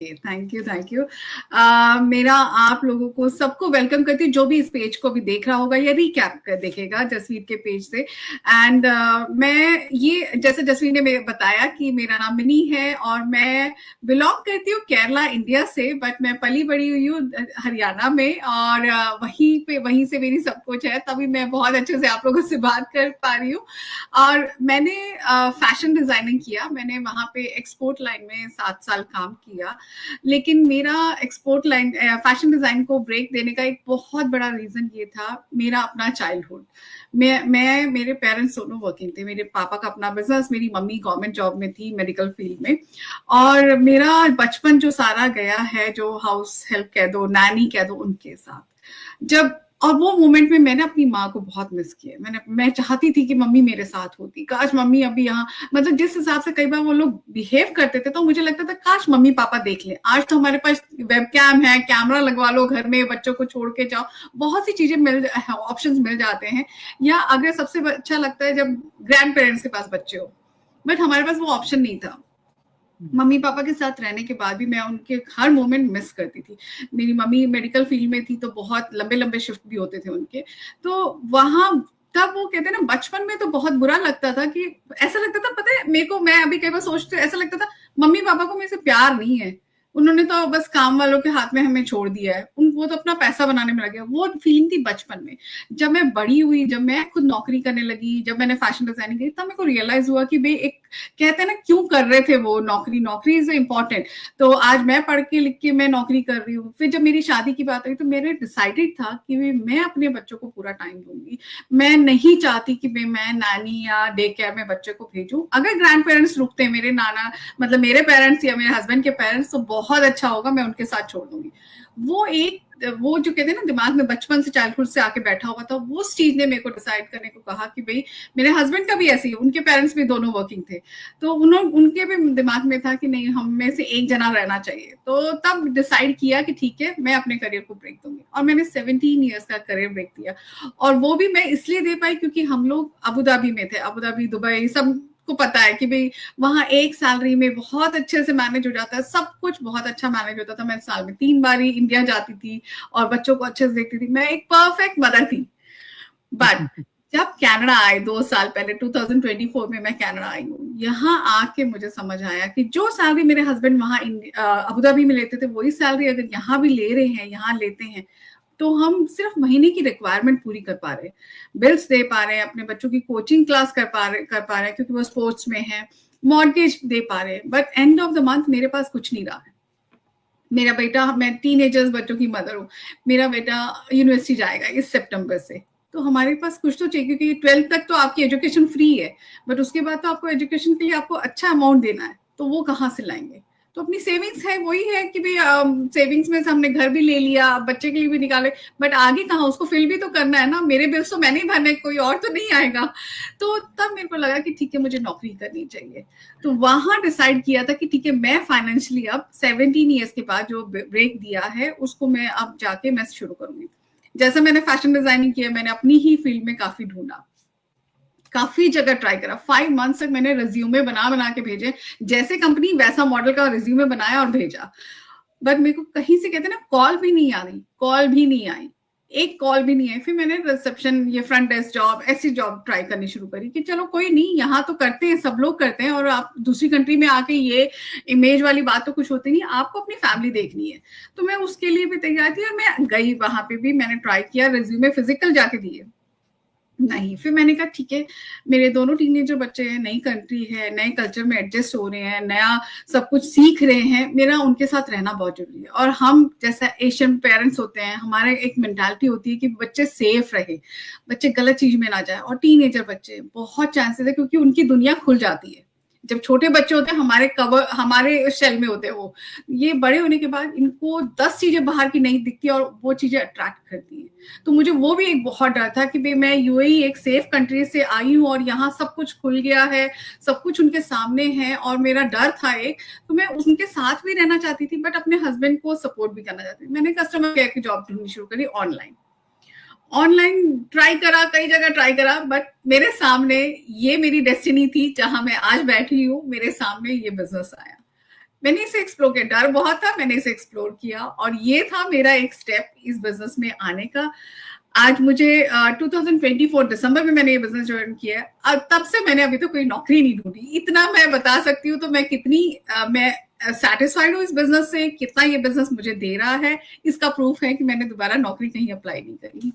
Thank you, thank you. मेरा आप लोगों को सबको वेलकम करती हूँ, जो भी इस पेज को भी देख रहा होगा या रिकैप कर देखेगा जसवीर के पेज से। एंड मैं ये जैसे जसवीर ने बताया कि मेरा नाम मिनी है और मैं बिलोंग करती हूँ केरला इंडिया से, बट मैं पली बड़ी हुई हूँ हरियाणा में, और वहीं से मेरी सब कुछ है, तभी मैं बहुत अच्छे से आप लोगों से बात कर पा रही हूँ। और मैंने फैशन डिजाइनिंग किया, मैंने वहां पे एक्सपोर्ट लाइन में 7 साल काम किया। लेकिन मेरा एक्सपोर्ट लाइन फैशन डिजाइन को ब्रेक देने का एक बहुत बड़ा रीजन ये था, मेरा अपना चाइल्डहुड। मैं मेरे पेरेंट्स दोनों वर्किंग थे, मेरे पापा का अपना बिजनेस, मेरी मम्मी गवर्नमेंट जॉब में थी मेडिकल फील्ड में। और मेरा बचपन जो सारा गया है, जो हाउस हेल्प कह दो, नैनी कह दो, उनके साथ। जब और वो मोमेंट में मैंने अपनी माँ को बहुत मिस किया। मैं चाहती थी कि मम्मी मेरे साथ होती, काश मम्मी अभी यहाँ, मतलब जिस हिसाब से कई बार वो लोग बिहेव करते थे तो मुझे लगता था काश मम्मी पापा देख ले। आज तो हमारे पास वेब कैम है, कैमरा लगवा लो घर में, बच्चों को छोड़ के जाओ, बहुत सी चीजें ऑप्शंस मिल जाते हैं। या अगर सबसे अच्छा लगता है जब ग्रैंड पेरेंट्स के पास बच्चे हो, बट हमारे पास वो ऑप्शन नहीं था। मम्मी पापा के साथ रहने के बाद भी मैं उनके हर मोमेंट मिस करती थी। मेरी मम्मी मेडिकल फील्ड में थी तो बहुत लंबे लंबे शिफ्ट भी होते थे उनके, तो वहां तब वो कहते हैं ना, बचपन में तो बहुत बुरा लगता था कि ऐसा लगता था, पता है मेरे को, मैं अभी कई बार सोचती हूँ, ऐसा लगता था मम्मी पापा को मेरे से प्यार नहीं है, उन्होंने तो बस काम वालों के हाथ में हमें छोड़ दिया है, वो तो अपना पैसा बनाने में लगे। वो फीलिंग थी बचपन में। जब मैं बड़ी हुई, जब मैं खुद नौकरी करने लगी, जब मैंने फैशन डिजाइनिंग की, तब मेरे को रियलाइज हुआ कि भाई, एक कहते हैं ना, क्यों कर रहे थे वो नौकरी, नौकरी इज इम्पोर्टेंट। तो आज मैं पढ़ के लिख के मैं नौकरी कर रही हूँ। फिर जब मेरी शादी की बात आई तो मेरे डिसाइडेड था कि मैं अपने बच्चों को पूरा टाइम दूंगी। मैं नहीं चाहती कि मैं नानी या डे केयर में बच्चे को भेजूं। अगर ग्रैंड पेरेंट्स रुकते हैं, मेरे नाना, मतलब मेरे पेरेंट्स या मेरे हस्बैंड के पेरेंट्स, तो बहुत अच्छा होगा, मैं उनके साथ छोड़ दूंगी। वो जो कहते हैं ना, दिमाग में बचपन से, चाइल्डहुड से आके बैठा हुआ था, वो चीज ने मेरे को डिसाइड करने को कहा कि भाई, मेरे हस्बैंड का भी ऐसे ही, उनके पेरेंट्स भी दोनों वर्किंग थे, तो उनके भी दिमाग में था कि नहीं, हम में से एक जना रहना चाहिए। तो तब डिसाइड किया कि ठीक है, मैं अपने करियर को ब्रेक दूंगी, और मैंने 17 ईयर्स का करियर ब्रेक दिया। और वो भी मैं इसलिए दे पाई क्योंकि हम लोग अबू धाबी में थे, अबू धाबी, दुबई, सब को पता है कि भाई वहां एक सैलरी में बहुत अच्छे से मैनेज हो जाता है, सब कुछ बहुत अच्छा मैनेज होता था। मैं साल में 3 बार ही इंडिया जाती थी और बच्चों को अच्छे से देखती थी, मैं एक परफेक्ट मदर थी। बट जब कनाडा आए 2 साल पहले, 2024 में मैं कनाडा आई हूँ, यहाँ आके मुझे समझ आया कि जो सैलरी मेरे हस्बैंड वहां अबू धाबी में लेते थे, वही सैलरी अगर यहाँ भी ले रहे हैं, यहाँ लेते हैं, तो हम सिर्फ महीने की रिक्वायरमेंट पूरी कर पा रहे हैं, बिल्स दे पा रहे हैं, अपने बच्चों की कोचिंग क्लास कर पा रहे हैं क्योंकि वो स्पोर्ट्स में है, मॉर्गेज दे पा रहे हैं। But end of the month मेरे पास कुछ नहीं रहा है। मेरा बेटा, मैं टीनेजर्स बच्चों की मदर हूँ, मेरा बेटा यूनिवर्सिटी जाएगा इस सितंबर से, तो हमारे पास कुछ तो चाहिए, क्योंकि 12th तक तो आपकी एजुकेशन फ्री है, बट उसके बाद तो आपको एजुकेशन के लिए आपको अच्छा अमाउंट देना है, तो वो कहाँ से लाएंगे। तो अपनी सेविंग्स है, वही है कि भाई सेविंग्स में से हमने घर भी ले लिया, बच्चे के लिए भी निकाले, बट आगे कहाँ, उसको फिल भी तो करना है ना, मेरे बिल्स तो मैंने ही भरने, कोई और तो नहीं आएगा। तो तब मेरे को लगा कि ठीक है, मुझे नौकरी करनी चाहिए। तो वहां डिसाइड किया था कि ठीक है, मैं फाइनेंशियली अब 17 ईयर्स के बाद जो ब्रेक दिया है, उसको मैं अब जाके मैं शुरू करूंगी। जैसे मैंने फैशन डिजाइनिंग किया, मैंने अपनी ही फील्ड में काफी ढूंढा, काफी जगह ट्राई करा, 5 मंथ्स तक मैंने रिज्यूमे बना बना के भेजे, जैसे कंपनी वैसा मॉडल का रिज्यूमे बनाया और भेजा। बट मेरे को कहीं से, कहते ना, कॉल भी नहीं आ रही, कॉल भी नहीं आई, एक कॉल भी नहीं आई। फिर मैंने रिसेप्शन, ये फ्रंट डेस्क जॉब, ऐसी जॉब ट्राई करनी शुरू करी कि चलो कोई नहीं, यहाँ तो करते हैं, सब लोग करते हैं, और आप दूसरी कंट्री में आके ये इमेज वाली बात तो कुछ होती नहीं, आपको अपनी फैमिली देखनी है। तो मैं उसके लिए भी तैयार थी और मैं गई, वहां पे भी मैंने ट्राई किया, रिज्यूमे फिजिकल जाके दिए, नहीं। फिर मैंने कहा ठीक है, मेरे दोनों टीनेजर बच्चे हैं, नई कंट्री है, नए कल्चर में एडजस्ट हो रहे हैं, नया सब कुछ सीख रहे हैं, मेरा उनके साथ रहना बहुत जरूरी है। और हम जैसा एशियन पेरेंट्स होते हैं, हमारे एक मेंटालिटी होती है कि बच्चे सेफ रहे, बच्चे गलत चीज में ना जाए। और टीनेजर बच्चे बहुत चांसेस है, क्योंकि उनकी दुनिया खुल जाती है। जब छोटे बच्चे होते हैं, हमारे शेल में होते हैं वो, ये बड़े होने के बाद इनको 10 चीजें बाहर की नहीं दिखती और वो चीजें अट्रैक्ट करती हैं। तो मुझे वो भी एक बहुत डर था कि भाई, मैं यूएई एक सेफ कंट्री से आई हूँ और यहाँ सब कुछ खुल गया है, सब कुछ उनके सामने है, और मेरा डर था एक, तो मैं उनके साथ भी रहना चाहती थी, बट अपने हस्बैंड को सपोर्ट भी करना चाहती थी। मैंने कस्टमर केयर की जॉब ढूंढनी शुरू करी, ऑनलाइन ट्राई करा, कई जगह ट्राई करा, बट मेरे सामने ये मेरी डेस्टिनी थी, जहां मैं आज बैठी हूँ, मेरे सामने ये बिजनेस आया। मैंने इसे एक्सप्लोर किया, डर बहुत था, मैंने इसे एक्सप्लोर किया और ये था मेरा एक स्टेप इस बिजनेस में आने का। आज मुझे 2024 दिसंबर में मैंने ये बिजनेस ज्वाइन किया है, तब से मैंने अभी तो कोई नौकरी नहीं ढूंढी, इतना मैं बता सकती हूँ। तो मैं कितनी मैं सेटिस्फाइड हूँ इस बिजनेस से, कितना ये बिजनेस मुझे दे रहा है, इसका प्रूफ है कि मैंने दोबारा नौकरी कहीं अप्लाई नहीं करी।